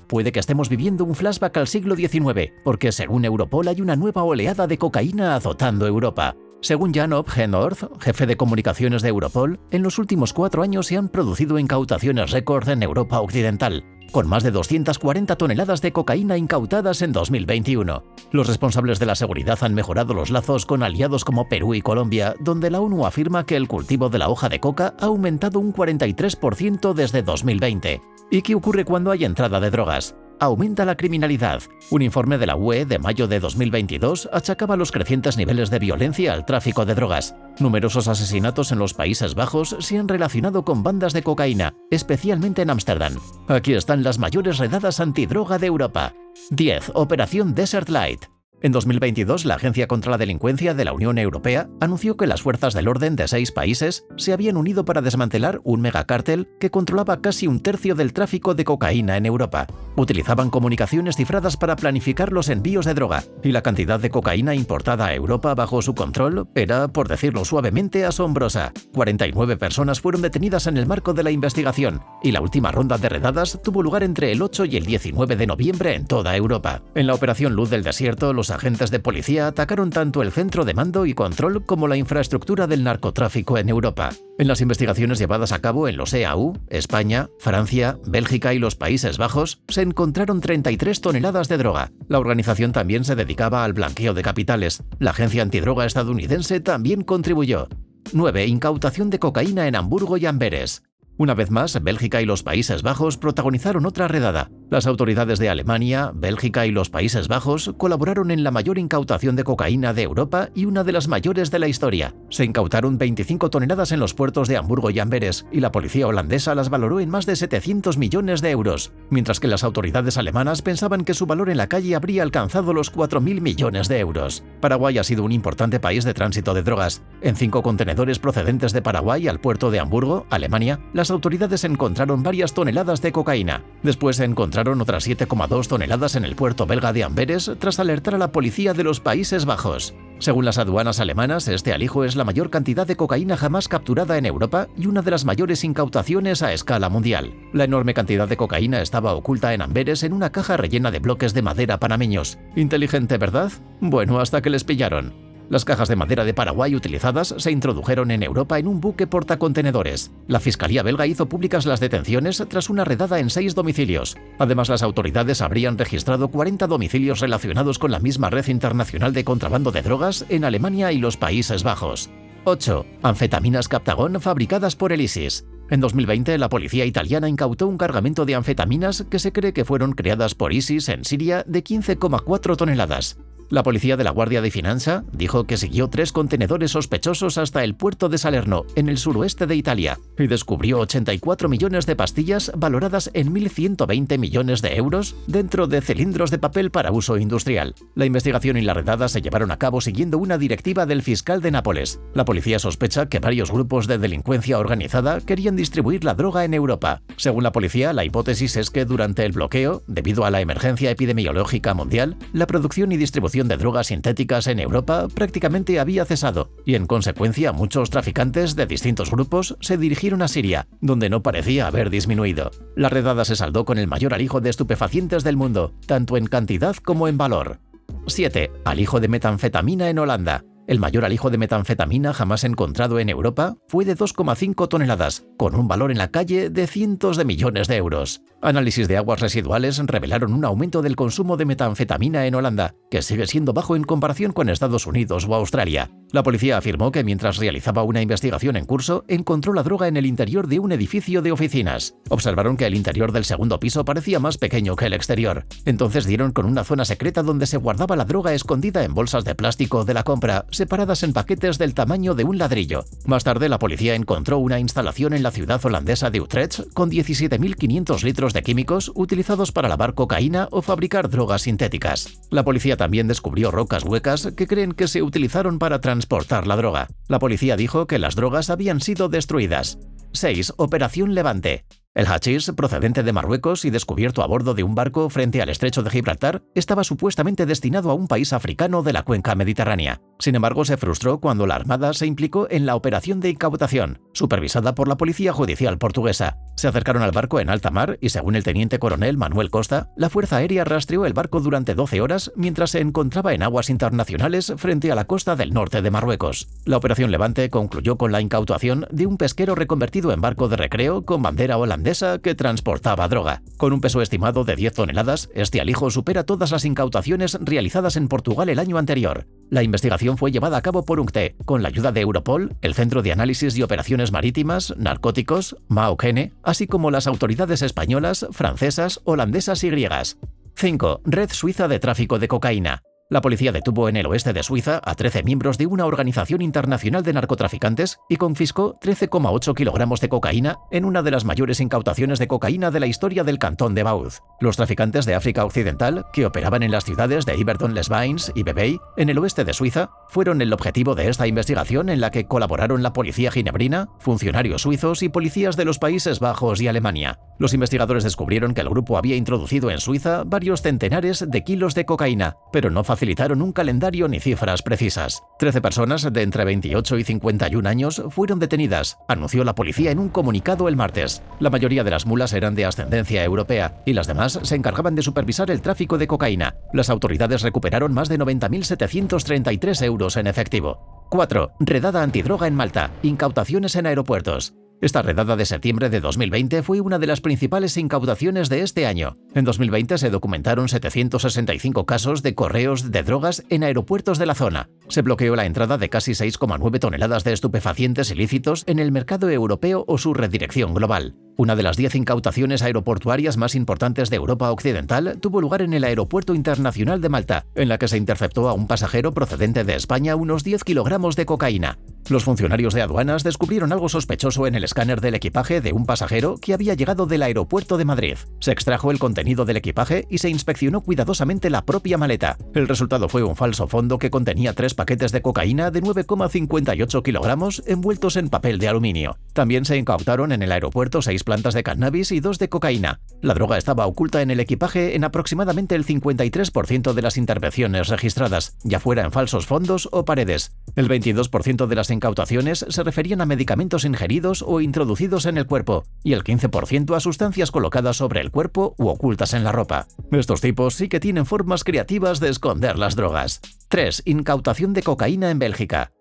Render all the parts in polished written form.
puede que estemos viviendo un flashback al siglo XIX, porque según Europol hay una nueva oleada de cocaína azotando Europa. Según Jan-Op Genorth, jefe de comunicaciones de Europol, en los últimos 4 años se han producido incautaciones récord en Europa Occidental, con más de 240 toneladas de cocaína incautadas en 2021. Los responsables de la seguridad han mejorado los lazos con aliados como Perú y Colombia, donde la ONU afirma que el cultivo de la hoja de coca ha aumentado un 43% desde 2020. ¿Y qué ocurre cuando hay entrada de drogas? Aumenta la criminalidad. Un informe de la UE de mayo de 2022 achacaba los crecientes niveles de violencia al tráfico de drogas. Numerosos asesinatos en los Países Bajos se han relacionado con bandas de cocaína, especialmente en Ámsterdam. Aquí están las mayores redadas antidroga de Europa. 10. Operación Desert Light. En 2022, la Agencia contra la Delincuencia de la Unión Europea anunció que las fuerzas del orden de 6 países se habían unido para desmantelar un megacártel que controlaba casi un tercio del tráfico de cocaína en Europa. Utilizaban comunicaciones cifradas para planificar los envíos de droga, y la cantidad de cocaína importada a Europa bajo su control era, por decirlo suavemente, asombrosa. 49 personas fueron detenidas en el marco de la investigación, y la última ronda de redadas tuvo lugar entre el 8 y el 19 de noviembre en toda Europa. En la operación Luz del Desierto, los agentes de policía atacaron tanto el centro de mando y control como la infraestructura del narcotráfico en Europa. En las investigaciones llevadas a cabo en los EAU, España, Francia, Bélgica y los Países Bajos, se encontraron 33 toneladas de droga. La organización también se dedicaba al blanqueo de capitales. La agencia antidroga estadounidense también contribuyó. 9. Incautación de cocaína en Hamburgo y Amberes. Una vez más, Bélgica y los Países Bajos protagonizaron otra redada. Las autoridades de Alemania, Bélgica y los Países Bajos colaboraron en la mayor incautación de cocaína de Europa y una de las mayores de la historia. Se incautaron 25 toneladas en los puertos de Hamburgo y Amberes, y la policía holandesa las valoró en más de 700 millones de euros, mientras que las autoridades alemanas pensaban que su valor en la calle habría alcanzado los 4.000 millones de euros. Paraguay ha sido un importante país de tránsito de drogas. En 5 contenedores procedentes de Paraguay al puerto de Hamburgo, Alemania, las autoridades encontraron varias toneladas de cocaína. Después se encontraron otras 7,2 toneladas en el puerto belga de Amberes tras alertar a la policía de los Países Bajos. Según las aduanas alemanas, este alijo es la mayor cantidad de cocaína jamás capturada en Europa y una de las mayores incautaciones a escala mundial. La enorme cantidad de cocaína estaba oculta en Amberes en una caja rellena de bloques de madera panameños. Inteligente, ¿verdad? Bueno, hasta que les pillaron. Las cajas de madera de Paraguay utilizadas se introdujeron en Europa en un buque portacontenedores. La Fiscalía belga hizo públicas las detenciones tras una redada en 6 domicilios. Además, las autoridades habrían registrado 40 domicilios relacionados con la misma red internacional de contrabando de drogas en Alemania y los Países Bajos. 8. Anfetaminas Captagon fabricadas por el ISIS. En 2020, la policía italiana incautó un cargamento de anfetaminas que se cree que fueron creadas por ISIS en Siria de 15,4 toneladas. La policía de la Guardia de Finanza dijo que siguió 3 contenedores sospechosos hasta el puerto de Salerno, en el suroeste de Italia, y descubrió 84 millones de pastillas valoradas en 1.120 millones de euros dentro de cilindros de papel para uso industrial. La investigación y la redada se llevaron a cabo siguiendo una directiva del fiscal de Nápoles. La policía sospecha que varios grupos de delincuencia organizada querían distribuir la droga en Europa. Según la policía, la hipótesis es que durante el bloqueo, debido a la emergencia epidemiológica mundial, la producción y distribución de drogas sintéticas en Europa prácticamente había cesado, y en consecuencia muchos traficantes de distintos grupos se dirigieron a Siria, donde no parecía haber disminuido. La redada se saldó con el mayor alijo de estupefacientes del mundo, tanto en cantidad como en valor. 7. Alijo de metanfetamina en Holanda. El mayor alijo de metanfetamina jamás encontrado en Europa fue de 2,5 toneladas, con un valor en la calle de cientos de millones de euros. Análisis de aguas residuales revelaron un aumento del consumo de metanfetamina en Holanda, que sigue siendo bajo en comparación con Estados Unidos o Australia. La policía afirmó que mientras realizaba una investigación en curso, encontró la droga en el interior de un edificio de oficinas. Observaron que el interior del segundo piso parecía más pequeño que el exterior. Entonces dieron con una zona secreta donde se guardaba la droga escondida en bolsas de plástico de la compra, separadas en paquetes del tamaño de un ladrillo. Más tarde, la policía encontró una instalación en la ciudad holandesa de Utrecht con 17.500 litros de químicos utilizados para lavar cocaína o fabricar drogas sintéticas. La policía también descubrió rocas huecas que creen que se utilizaron para transportar la droga. La policía dijo que las drogas habían sido destruidas. 6. Operación Levante. El hachís, procedente de Marruecos y descubierto a bordo de un barco frente al estrecho de Gibraltar, estaba supuestamente destinado a un país africano de la cuenca mediterránea. Sin embargo, se frustró cuando la Armada se implicó en la operación de incautación, supervisada por la Policía Judicial portuguesa. Se acercaron al barco en alta mar y, según el teniente coronel Manuel Costa, la Fuerza Aérea rastreó el barco durante 12 horas mientras se encontraba en aguas internacionales frente a la costa del norte de Marruecos. La Operación Levante concluyó con la incautación de un pesquero reconvertido en barco de recreo con bandera holandesa que transportaba droga. Con un peso estimado de 10 toneladas, este alijo supera todas las incautaciones realizadas en Portugal el año anterior. La investigación fue llevada a cabo por UNCTE, con la ayuda de Europol, el Centro de Análisis y Operaciones Marítimas, Narcóticos, MAOC-N, así como las autoridades españolas, francesas, holandesas y griegas. 5. Red suiza de tráfico de cocaína. La policía detuvo en el oeste de Suiza a 13 miembros de una organización internacional de narcotraficantes y confiscó 13,8 kilogramos de cocaína en una de las mayores incautaciones de cocaína de la historia del cantón de Vaud. Los traficantes de África Occidental, que operaban en las ciudades de Yverdon-les-Bains y Vevey, en el oeste de Suiza, fueron el objetivo de esta investigación en la que colaboraron la policía ginebrina, funcionarios suizos y policías de los Países Bajos y Alemania. Los investigadores descubrieron que el grupo había introducido en Suiza varios centenares de kilos de cocaína, pero no facilitaron un calendario ni cifras precisas. 13 personas de entre 28 y 51 años fueron detenidas, anunció la policía en un comunicado el martes. La mayoría de las mulas eran de ascendencia europea y las demás se encargaban de supervisar el tráfico de cocaína. Las autoridades recuperaron más de 90.733 euros en efectivo. 4. Redada antidroga en Malta. Incautaciones en aeropuertos. Esta redada de septiembre de 2020 fue una de las principales incautaciones de este año. En 2020 se documentaron 765 casos de correos de drogas en aeropuertos de la zona. Se bloqueó la entrada de casi 6,9 toneladas de estupefacientes ilícitos en el mercado europeo o su redirección global. Una de las 10 incautaciones aeroportuarias más importantes de Europa Occidental tuvo lugar en el Aeropuerto Internacional de Malta, en la que se interceptó a un pasajero procedente de España unos 10 kilogramos de cocaína. Los funcionarios de aduanas descubrieron algo sospechoso en el escáner del equipaje de un pasajero que había llegado del aeropuerto de Madrid. Se extrajo el contenido del equipaje y se inspeccionó cuidadosamente la propia maleta. El resultado fue un falso fondo que contenía 3 paquetes de cocaína de 9,58 kilogramos envueltos en papel de aluminio. También se incautaron en el aeropuerto 6 plantas de cannabis y 2 de cocaína. La droga estaba oculta en el equipaje en aproximadamente el 53% de las intervenciones registradas, ya fuera en falsos fondos o paredes. El 22% de las incautaciones se referían a medicamentos ingeridos o introducidos en el cuerpo y el 15% a sustancias colocadas sobre el cuerpo u ocultas en la ropa. Estos tipos sí que tienen formas creativas de esconder las drogas. 3. Incautación de cocaína en Bélgica.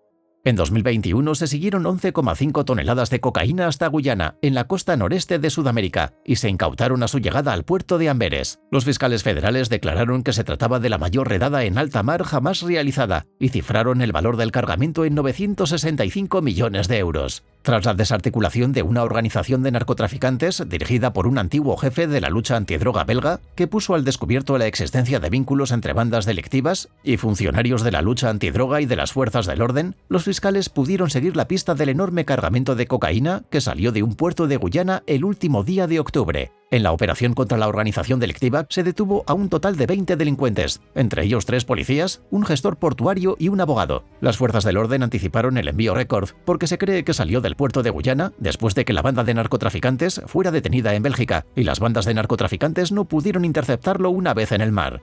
En 2021 se siguieron 11,5 toneladas de cocaína hasta Guyana, en la costa noreste de Sudamérica, y se incautaron a su llegada al puerto de Amberes. Los fiscales federales declararon que se trataba de la mayor redada en alta mar jamás realizada y cifraron el valor del cargamento en 965 millones de euros. Tras la desarticulación de una organización de narcotraficantes dirigida por un antiguo jefe de la lucha antidroga belga, que puso al descubierto la existencia de vínculos entre bandas delictivas y funcionarios de la lucha antidroga y de las fuerzas del orden, los fiscales pudieron seguir la pista del enorme cargamento de cocaína que salió de un puerto de Guyana el último día de octubre. En la operación contra la organización delictiva se detuvo a un total de 20 delincuentes, entre ellos 3 policías, un gestor portuario y un abogado. Las fuerzas del orden anticiparon el envío récord porque se cree que salió del puerto de Guyana después de que la banda de narcotraficantes fuera detenida en Bélgica y las bandas de narcotraficantes no pudieron interceptarlo una vez en el mar.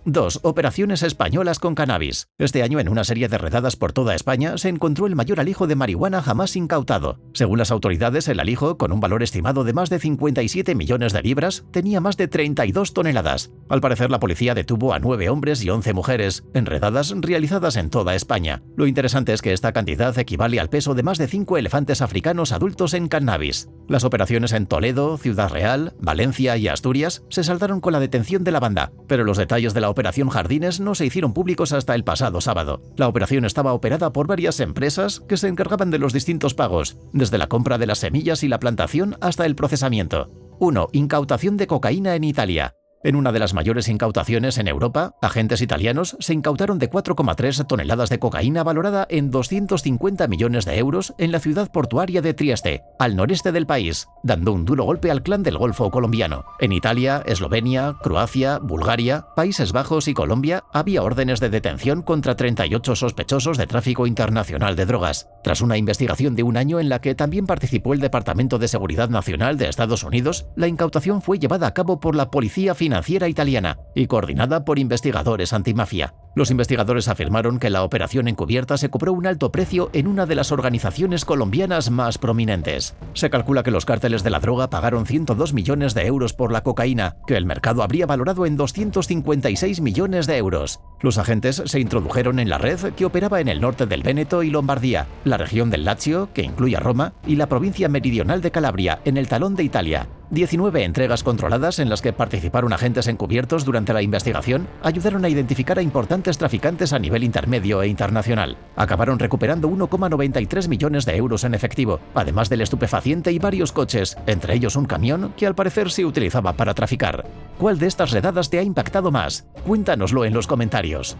2. Operaciones españolas con cannabis. Este año, en una serie de redadas por toda España, se encontró el mayor alijo de marihuana jamás incautado. Según las autoridades, el alijo, con un valor estimado de más de 57 millones de libras, tenía más de 32 toneladas. Al parecer, la policía detuvo a 9 hombres y 11 mujeres, en redadas realizadas en toda España. Lo interesante es que esta cantidad equivale al peso de más de 5 elefantes africanos adultos en cannabis. Las operaciones en Toledo, Ciudad Real, Valencia y Asturias se saldaron con la detención de la banda, pero los detalles de la Operación Jardines no se hicieron públicos hasta el pasado sábado. La operación estaba operada por varias empresas que se encargaban de los distintos pagos, desde la compra de las semillas y la plantación hasta el procesamiento. 1. Incautación de cocaína en Italia. En una de las mayores incautaciones en Europa, agentes italianos se incautaron de 4,3 toneladas de cocaína valorada en 250 millones de euros en la ciudad portuaria de Trieste, al noreste del país, dando un duro golpe al clan del Golfo colombiano. En Italia, Eslovenia, Croacia, Bulgaria, Países Bajos y Colombia había órdenes de detención contra 38 sospechosos de tráfico internacional de drogas. Tras una investigación de un año en la que también participó el Departamento de Seguridad Nacional de Estados Unidos, la incautación fue llevada a cabo por la Policía Financiera Italiana y coordinada por investigadores antimafia. Los investigadores afirmaron que la operación encubierta se cobró un alto precio en una de las organizaciones colombianas más prominentes. Se calcula que los cárteles de la droga pagaron 102 millones de euros por la cocaína, que el mercado habría valorado en 256 millones de euros. Los agentes se introdujeron en la red que operaba en el norte del Véneto y Lombardía, la región del Lacio, que incluye a Roma, y la provincia meridional de Calabria, en el talón de Italia. 19 entregas controladas en las que participaron agentes encubiertos durante la investigación ayudaron a identificar a importantes traficantes a nivel intermedio e internacional. Acabaron recuperando 1,93 millones de euros en efectivo, además del estupefaciente y varios coches, entre ellos un camión que al parecer se utilizaba para traficar. ¿Cuál de estas redadas te ha impactado más? Cuéntanoslo en los comentarios.